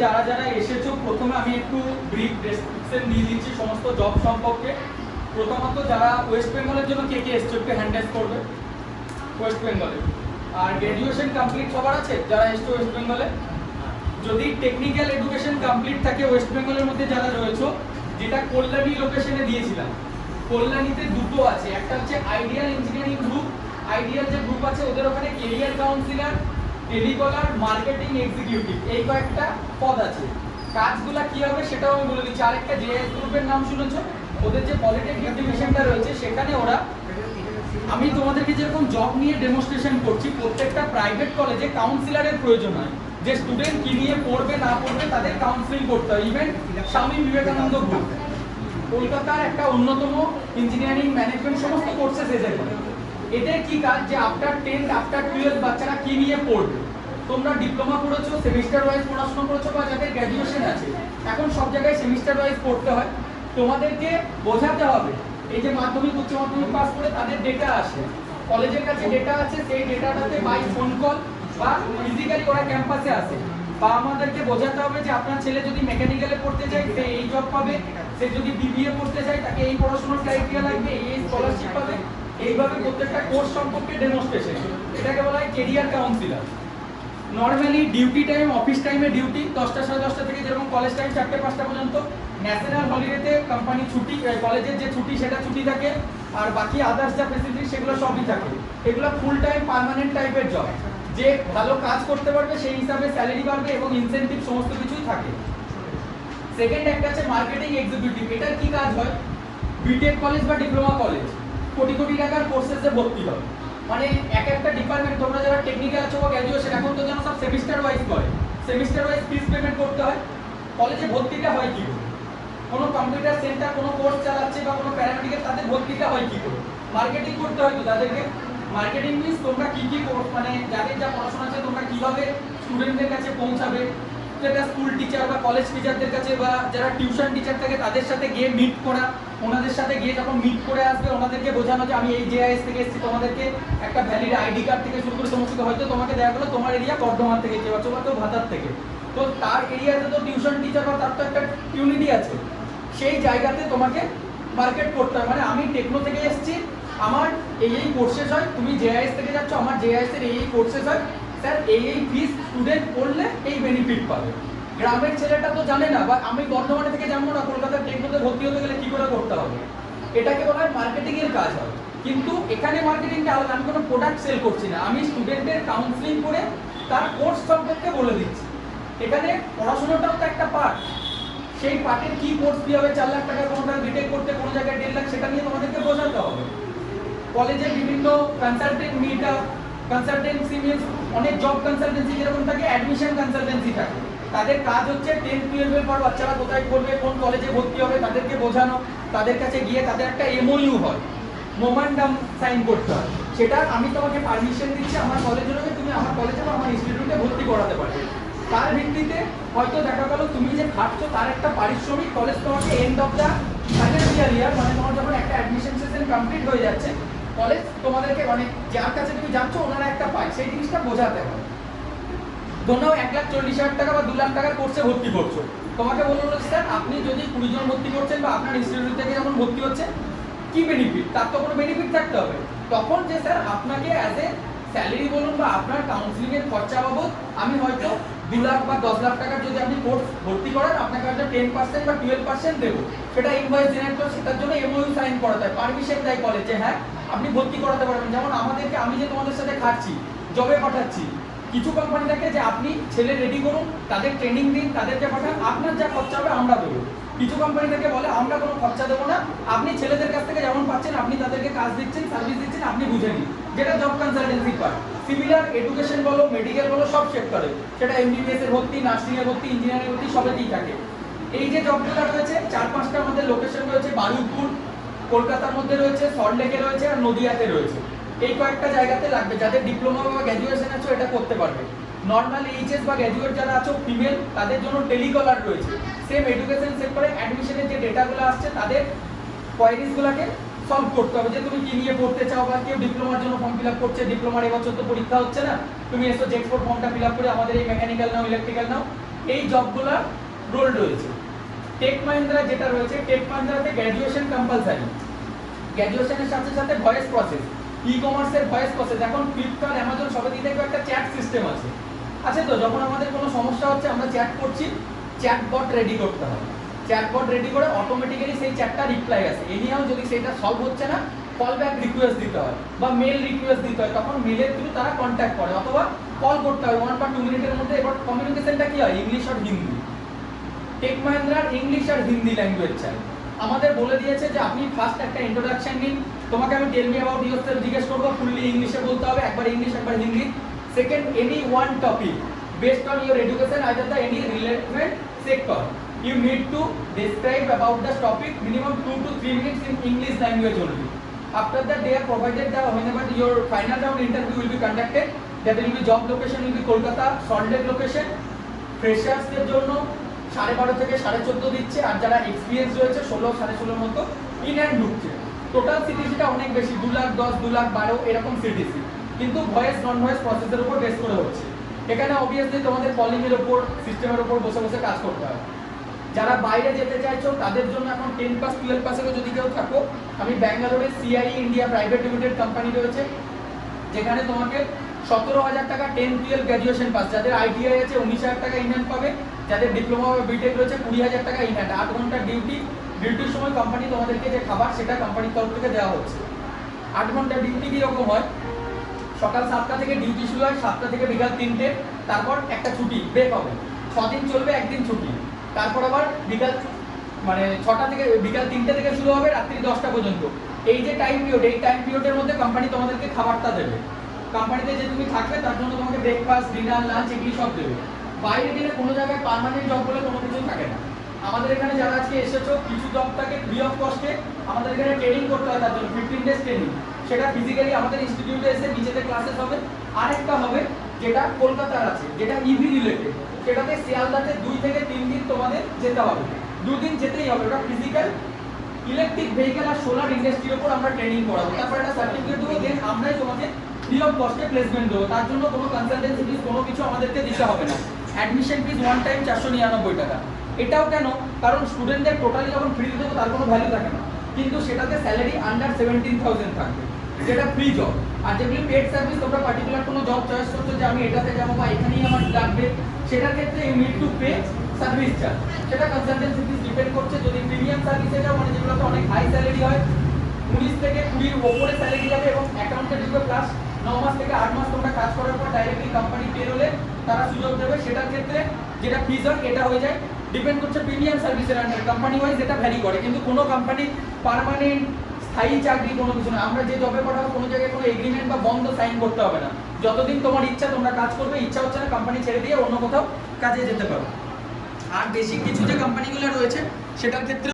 যারা যারা এসেছো, প্রথমে আমি একটু ব্রিফ ডেসক্রিপশন দিয়ে দিচ্ছি সমস্ত জব সম্পর্কে। প্রথমত যারা ওয়েস্ট বেঙ্গলের জন্য কে কে এসছো একটু হ্যান্ড রেজ করবে ওয়েস্ট বেঙ্গলে। আর গ্র্যাজুয়েশন কমপ্লিট সবার আছে যারা এসছো ওয়েস্ট বেঙ্গলে? যদি টেকনিক্যাল এডুকেশন কমপ্লিট থাকে ওয়েস্ট বেঙ্গলের মধ্যে যারা রয়েছে, যেটা কল্যাণী লোকেশনে দিয়েছিলাম, কল্যাণীতে দুটো আছে, একটা হচ্ছে আইডিয়াল ইঞ্জিনিয়ারিং গ্রুপ। আইডিয়াল যে গ্রুপ আছে ওদের ওখানে career councillor, telecaller, marketing executive এই কয়েকটা পদ আছে। কাজগুলা কি হবে সেটাও আমি বলে দিচ্ছি। আরেকটা জেএস গ্রুপের নাম শুনেছো, ওদের যে পলিটেকনিক ডিভিশনটা রয়েছে সেখানে ওরা, আমি তোমাদেরকে যেরকম জব নিয়ে ডেমনস্ট্রেশন করছি, প্রত্যেকটা প্রাইভেট কলেজে কাউন্সিলরের প্রয়োজন হয়, যে স্টুডেন্ট কি নিয়ে পড়বে না পড়বে তাদের কাউন্সিলিং করতে হয়। ইভেন স্বামী বিবেকানন্দ গ্রুপ কলকাতার একটা অন্যতম ইঞ্জিনিয়ারিং ম্যানেজমেন্ট সমস্ত কোর্সেস এদের করে। এদের কি কাজ, যে আফটার 10th আফটার 12th বাচ্চারা কি নিয়ে পড়বে। তোমরা ডিপ্লোমা করেছো, সেমিস্টার ওয়াইজ পড়াশোনা করেছো, বা যাদের গ্র্যাজুয়েশন আছে এখন সব জায়গায় সেমিস্টার ওয়াইজ পড়তে হয়। তোমাদেরকে বোঝাতে হবে এই যে মাধ্যমিক উচ্চ মাধ্যমিক পাস করে তাদের ডেটা আসে, কলেজের কাছে ডেটা আছে, সেই ডেটাটাতে বাই ফোন কল বা ফিজিক্যালি ওরা ক্যাম্পাসে আসে। বা আমাদেরকে বোঝাতে হবে যে আপনার ছেলে যদি মেকানিক্যালে পড়তে চায় সে এই জব পাবে, সে যদি বিবিএ পড়তে চায় তাকে এই পড়াশোনার ক্রাইটেরিয়া লাগবে, এই স্কলারশিপ পাবে। এইভাবে প্রত্যেকটা কোর্স সম্পর্কে ডেমনস্ট্রেশন, এটাকে বলা হয় career councillor. Normally duty time, office টাইমে ডিউটি 10টা সাড়ে 10টা থেকে, যেরকম কলেজ টাইম 4টে 5টা পর্যন্ত। ন্যাশনাল হলিডেতে কোম্পানি ছুটি, কলেজের যে ছুটি সেটা ছুটি থাকে, আর বাকি আদার্স যা ফেসিলিটি সেগুলো সবই থাকে। এগুলো ফুল টাইম পার্মানেন্ট টাইপের জব, যে ভালো কাজ করতে পারবে সেই হিসাবে স্যালারি বাড়বে এবং ইনসেনটিভ সমস্ত কিছুই থাকে। সেকেন্ড একটা আছে মার্কেটিং এক্সিকিউটিভ। এটার কি কাজ হয়, বিটেক কলেজ বা ডিপ্লোমা কলেজ কোটি কোটি টাকার কোর্সেসে ভর্তি হয়। মানে এক একটা ডিপার্টমেন্ট, তোমরা যারা টেকনিক্যাল আছো বা গ্র্যাজুয়েশন, এখন তো যেন সব সেমিস্টার ওয়াইজ করে, সেমিস্টার ওয়াইজ ফিস পেমেন্ট করতে হয়। কলেজে ভর্তিটা হয় কি করে, কোনো কম্পিউটার সেন্টার কোনো কোর্স চালাচ্ছে বা কোনো প্যারামেডিক্যাল, তাদের ভর্তিটা হয় কি করে, মার্কেটিং করতে হয় তো তাদেরকে। মার্কেটিং মিন্স তোমরা কি কি মানে যাদের যা পড়াশোনা আছে তোমরা কিভাবে স্টুডেন্টদের কাছে পৌঁছাবে, সেটা স্কুল টিচার বা কলেজ টিচারদের কাছে বা যারা টিউশন টিচার থাকে তাদের সাথে গিয়ে মিট করা, ওনাদের সাথে গিয়ে যখন মিট করে আসবে ওনাদেরকে বোঝানো যে আমি এই জেআইএস থেকে এসেছি, তোমাদেরকে একটা ভ্যালিড আইডি কার্ড থেকে শুরু করে সমস্ত, হয়তো তোমাকে দেখা গেলো তোমার এরিয়া বর্ধমান থেকে কেউ আছে বা কেউ ভাতার থেকে, তো তার এরিয়াতে তো টিউশন টিচার বা তার তো একটা ইউনিটি আছে, সেই জায়গাতে তোমাকে মার্কেট করতে হয়। মানে আমি টেকনো থেকে এসেছি, আমার এই কোর্সেস হয়, তুমি জেআইএস থেকে যাচ্ছ, আমার জেআইএস এর এই কোর্সেস হয়, স্যার এই ফিস স্টুডেন্ট পড়লে এই বেনিফিট পাবে। গ্রামের ছেলেটা তো জানে না, বা আমি বর্ধমানে থেকে জানবো না কলকাতার টেকনোতে ভর্তি হতে গেলে কি করে করতে হবে। এটাকে বলা হয় মার্কেটিং এর কাজ হয়। কিন্তু এখানে মার্কেটিংটা আলাদা, আমি কোনো প্রোডাক্ট সেল করছি না, আমি স্টুডেন্টের কাউন্সিলিং করে তার কোর্স সম্পর্কে বলে দিচ্ছি। এখানে পড়াশোনাটাও তো একটা পার্ট, সেই পার্টের কি কোর্স কি হবে, 4 লাখ টাকা কোনোটা বিটেক করতে, কোনো জায়গায় 1.5 লাখ, সেটা নিয়ে তোমাদেরকে বোঝাতে হবে। কলেজের বিভিন্ন consultant meet up, consultancy means অনেক জব কনসালটেন্সি যেরকম থাকে, অ্যাডমিশন কনসালটেন্সি থাকে। তাদের কাজ হচ্ছে 10-12 এর পর বাচ্চারা কোথায় পড়বে, কোন কলেজে ভর্তি হবে তাদেরকে বোঝানো, তাদের কাছে গিয়ে তাদের একটা এমওইউ হয়, মোমেন্টাম সাইন করতে হয়। সেটা আমি তোমাকে পারমিশন দিচ্ছি আমার কলেজের হয়ে, তুমি আমার কলেজে বা আমার ইনস্টিটিউটে ভর্তি করাতে পারবে। তার ভিত্তিতে হয়তো দেখা গেল তুমি যে খাটছো তার একটা পারিশ্রমিক কলেজ তোমাকে এন্ড অফ দ্য ফাইনান্সিয়াল ইয়ার, মানে তোমার যখন একটা অ্যাডমিশন সেশন কমপ্লিট হয়ে যাচ্ছে, কলেজ তোমাদেরকে মানে যার কাছে তুমি যাচ্ছ ওনারা একটা পায়, সেই জিনিসটা বোঝাতে হয়। ধরো 1,40,000 টাকা বা 2 লাখ টাকার কোর্সে ভর্তি করছো, তোমাকে বললো স্যার আপনি যদি 20 জন ভর্তি করছেন বা আপনার ইনস্টিটিউট থেকে যখন ভর্তি হচ্ছে কি বেনিফিট, তার তো কোনো বেনিফিট থাকতে হবে। তখন যে স্যার আপনাকে অ্যাজ এ স্যালারি বলুন বা আপনার কাউন্সিলিং এর খরচা বাবদ আমি হয়তো 2 লাখ বা 10 লাখ টাকার যদি আপনি কোর্স ভর্তি করেন আপনাকে হয়তো 10% বা 12% দেবো, সেটা ইনভয়েস জেনারেট করে সেটার জন্য এমওইউ সাইন করাতে হয়, পারমিশন দেয় কলেজ যে হ্যাঁ আপনি ভর্তি করাতে পারবেন। যেমন আমাদেরকে, আমি যে তোমাদের সাথে খাচ্ছি, জবে পাঠাচ্ছি, কিছু কোম্পানি থাকে যে আপনি ছেলে রেডি করুন, তাদের ট্রেনিং দিন, তাদেরকে পাঠান, আপনার যা খরচা হবে আমরা দেবো। কিছু কোম্পানি থেকে বলে আমরা কোনো খরচা দেবো না, আপনি ছেলেদের কাছ থেকে যেমন পাচ্ছেন আপনি তাদেরকে কাজ দিচ্ছেন, সার্ভিস দিচ্ছেন, আপনি বুঝে নিন, যেটা job consultancy part. Similar education বলো, মেডিকেল বলো, সব সেক্টরে, সেটা এমবিবিএস এর ভর্তি, নার্সিং এর ভর্তি, ইঞ্জিনিয়ারিং ভর্তি, সবেতেই থাকে। এই যে জবগুলো রয়েছে 4-5টার মধ্যে লোকেশন রয়েছে, বারুইপুর কলকাতার মধ্যে রয়েছে, সল্টলেকে রয়েছে আর নদিয়াতে রয়েছে। এই কয়েকটা জায়গাতে লাগবে, যাদের ডিপ্লোমা বা গ্র্যাজুয়েশন আছে এটা করতে পারবে। নর্মাল এইচএস বা গ্র্যাজুয়েট যারা আছো ফিমেল, তাদের জন্য টেলিকলার রয়েছে। সেম এডুকেশন সেক্টরে অ্যাডমিশনের যে ডেটাগুলো আসছে তাদের কোয়ারিজগুলোকে সলভ করতে হবে, যে তুমি কি নিয়ে পড়তে চাও, বা কেউ ডিপ্লোমার জন্য ফর্ম ফিল আপ করছে, ডিপ্লোমার এবছর তো পরীক্ষা হচ্ছে না, তুমি এসো জেক্সপোর্ট ফর্মটা ফিল আপ করে আমাদের এই মেকানিক্যাল নাও, ইলেকট্রিক্যাল নাও, এই জবগুলা রোল রয়েছে। টেক মাহিন্দ্রা যেটা রয়েছে, টেক মাহিন্দ্রাতে গ্র্যাজুয়েশন কম্পালসারি, গ্র্যাজুয়েশনের সাথে সাথে ভয়েস প্রসেস, ই কমার্সের ভয়েস প্রসেস। এখন ফ্লিপকার্ট, অ্যামাজন সবাই দিকে একটা চ্যাট সিস্টেম আছে, তো যখন আমাদের কোনো সমস্যা হচ্ছে আমরা চ্যাট করছি, চ্যাটবট রেডি করতে হবে। চ্যাটবট রেডি করে অটোমেটিক্যালি সেই চ্যাটটা রিপ্লাই আসে। এনিহাও যদি সেটা সলভ হচ্ছে না, কল ব্যাক রিকোয়েস্ট দিতে হয় বা মেল রিকোয়েস্ট দিতে হয়, তখন মেলের থ্রু তারা কন্ট্যাক্ট করে অথবা কল করতে হয় 1 বা 2 মিনিটের মধ্যে। এবার কমিউনিকেশনটা কি হয়, ইংলিশ আর হিন্দি। টেক মাহিন্দ্রার ইংলিশ আর হিন্দি ল্যাঙ্গুয়েজ চাই। আমাদের বলে দিয়েছে যে আপনি ফার্স্ট একটা ইন্ট্রোডাকশন নিন, তোমাকে আমি টেল মি অ্যাবাউট ইয়োরসেলফ জিজ্ঞেস করবো, ফুললি ইংলিশে বলতে হবে, একবার ইংলিশ একবার Hindi. Second, any one topic based on your education, either the any relevant sector, you need to describe about the topic minimum 2 to 3 minutes in English language only. After that, they are provided that whenever your final round interview will be conducted, that will be job location will be Kolkata, Salt Lake location. Freshers দের জন্য 12.5 থেকে 14.5 দিচ্ছে, আর যারা experience রয়েছে 16 16.5 মতো in hand ঢুকছে। Total সিটিসিটা অনেক বেশি, 2,10,000 2,12,000 এরকম সিটিসি, কিন্তু ভয়েস নন ভয়েস প্রসেসের উপর বেস করে হচ্ছে। এখানে অবভিয়াসলি তোমাদের কলিং এর উপর, সিস্টেমের উপর বসে বসে কাজ করতে হয়। যারা বাইরে যেতে চাইছো তাদের জন্য এখন 10 পাস 12 পাসেরও যদি কেউ থাকো, আমি ব্যাঙ্গালোরে CI India private limited company রয়েছে, যেখানে তোমাকে 17,000 টাকা 10-12 গ্র্যাজুয়েশন পাস, যাদের আইটিআই আছে 19,000 টাকা ইনহ্যান্ড পাবে, যাদের ডিপ্লোমা বা বিটেক রয়েছে 20,000 টাকা ইনহ্যান্ড। 8 ঘন্টা ডিউটির সময় কোম্পানি তোমাদেরকে যে খাবার সেটা কোম্পানির তরফ থেকে দেওয়া হচ্ছে। 8 ঘন্টা ডিউটি কীরকম হয়, সকাল 7টা থেকে ডিউটি শুরু হয়, 7টা থেকে বিকাল 3টে, তারপর একটা ছুটি ব্রেক হবে, 6 দিন চলবে, একদিন ছুটি, তারপর আবার বিকাল 6টা থেকে বিকাল 3টে থেকে শুরু হবে, রাত্রি 10টা পর্যন্ত। এই যে টাইম পিরিয়ড, এই টাইম পিরিয়ডের মধ্যে কোম্পানি তোমাদেরকে খাবারটা দেবে। কোম্পানিতে যে তুমি থাকবে তার জন্য তোমাকে ব্রেকফাস্ট, ডিনার, লাঞ্চ এগুলি সব দেবে। বাইরে গেলে কোনো জায়গায় পার্মানেন্ট জব বলে কোনো কিছুই থাকে না। আমাদের এখানে যারা আজকে এসেছো, কিছু জব থাকে ফ্রি অফ কস্টে, আমাদের এখানে ট্রেনিং করতে হয়, তার জন্য 15 ডেজ ট্রেনিং, সেটা ফিজিক্যালি আমাদের ইনস্টিটিউটে এসে নিচেতে ক্লাসেস হবে। আরেকটা হবে যেটা কলকাতার আছে, যেটা ইভি রিলেটেড, সেটাতে শিয়ালদাতে 2 থেকে 3 দিন তোমাদের যেতে হবে, 2 দিন যেতেই হবে। ওটা ফিজিক্যাল, ইলেকট্রিক ভেহিকেল আর সোলার ইন্ডাস্ট্রির উপর আমরা ট্রেনিং করাবো, তারপর একটা সার্টিফিকেট দেবো, দেন আমরাই তোমাকে ফ্রি অফ কস্টে প্লেসমেন্ট দেবো। তার জন্য কোনো কনসালটেন্সি ফিস কোনো কিছু আমাদেরকে দিতে হবে না। অ্যাডমিশন ফিস ওয়ান টাইম 499 টাকা। এটাও কেন, কারণ স্টুডেন্টদের টোটালি যখন ফ্রি দেবো তার কোনো ভ্যালু থাকে না, কিন্তু সেটাতে স্যালারি আন্ডার 17,000 থাকবে, যেটা ফ্রি জব। আর যেগুলি পেড সার্ভিস, তোমরা পার্টিকুলার কোনো জব চয়েস করছো যে আমি এটাতে যাবো বা এখানেই আমার লাগবে, সেটার ক্ষেত্রে you need to pay service charge. সেটা কনসালটেন্সি ফিস ডিপেন্ড করছে। যদি প্রিমিয়াম সার্ভিসে যাও, মানে যেগুলোতে অনেক হাই স্যালারি হয়, 19 থেকে 20-র ওপরে স্যালারি যাবে এবং অ্যাকাউন্টে ঢুকবে, প্লাস 9 মাস থেকে 8 মাস তোমরা কাজ করার পর ডাইরেক্টলি কোম্পানি পেরোলে তারা সুযোগ দেবে। সেটার ক্ষেত্রে যেটা ফিজ হয় এটা হয়ে যায়, ডিপেন্ড করছে প্রিমিয়াম সার্ভিসের আন্ডারে, কোম্পানি ওয়াইজ এটা ভ্যারি করে। কিন্তু কোনো কোম্পানি পার্মানেন্ট স্থায়ী চাকরি কোনো কিছু না। আমরা যে জবে পাঠাবো কোনো জায়গায় কোনো এগ্রিমেন্ট বা বন্ধ সাইন করতে হবে না। যতদিন তোমার ইচ্ছা তোমরা কাজ করবে, ইচ্ছা হচ্ছে না কোম্পানি ছেড়ে দিয়ে অন্য কোথাও কাজে যেতে পারো। আর বেসিক কিছু যে কোম্পানিগুলো রয়েছে সেটার ক্ষেত্রে